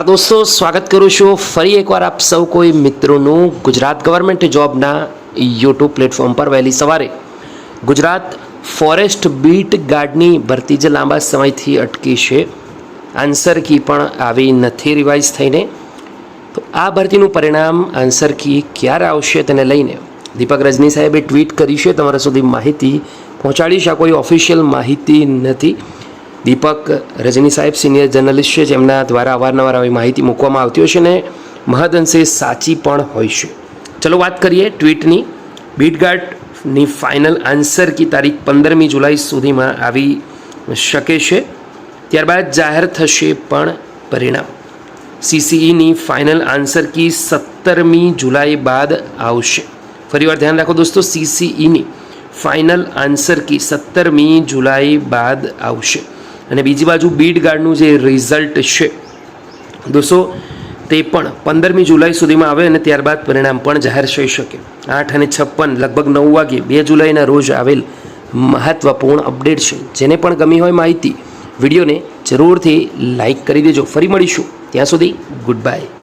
નમસ્કાર દોસ્તો, સ્વાગત કરું છું ફરી એકવાર આપ સૌ કોઈ મિત્રોનું ગુજરાત ગવર્મેન્ટ જોબના યુટ્યુબ પ્લેટફોર્મ પર વહેલી સવારે ગુજરાત ફોરેસ્ટ બીટ ગાર્ડની ભરતી જે લાંબા સમયથી અટકી છે, આન્સર કી પણ આવી નથી રિવાઇઝ થઈને. તો આ ભરતીનું પરિણામ આન્સર કી ક્યારે આવશે તેને લઈને દીપક રજની સાહેબે ટ્વીટ કરી છે. તમારા સુધી માહિતી પહોંચાડીશ. આ કોઈ ઓફિશિયલ માહિતી નથી. દીપક રજની સાહેબ સિનિયર જર્નલિસ્ટ છે, જેમના દ્વારા અવારનવાર આવી માહિતી મૂકવામાં આવતી હોય છે અને મહદઅંશે સાચી પણ હોય છે. ચલો વાત કરીએ ટ્વીટની. બીટગાર્ડની ફાઇનલ આન્સર કી તારીખ 15મી જુલાઈ સુધીમાં આવી શકે છે. ત્યારબાદ જાહેર થશે પણ પરિણામ. CCEની ફાઇનલ આન્સર કી 17મી જુલાઈ બાદ આવશે. ફરીવાર ધ્યાન રાખો દોસ્તો, CCEની ફાઇનલ આન્સર કી 17મી જુલાઈ બાદ આવશે. અને બીજી બાજુ બીટગાર્ડનું જે રિઝલ્ટ છે દોસ્તો, તે પણ 15મી જુલાઈ સુધીમાં આવે અને ત્યારબાદ પરિણામ પણ જાહેર થઈ શકે. 8:56 લગભગ 9 વાગે 2 જુલાઈના રોજ આવેલ મહત્વપૂર્ણ અપડેટ છે. જેને પણ ગમી હોય માહિતી, વિડીયોને જરૂરથી લાઈક કરી દેજો. ફરી મળીશું, ત્યાં સુધી ગુડ બાય.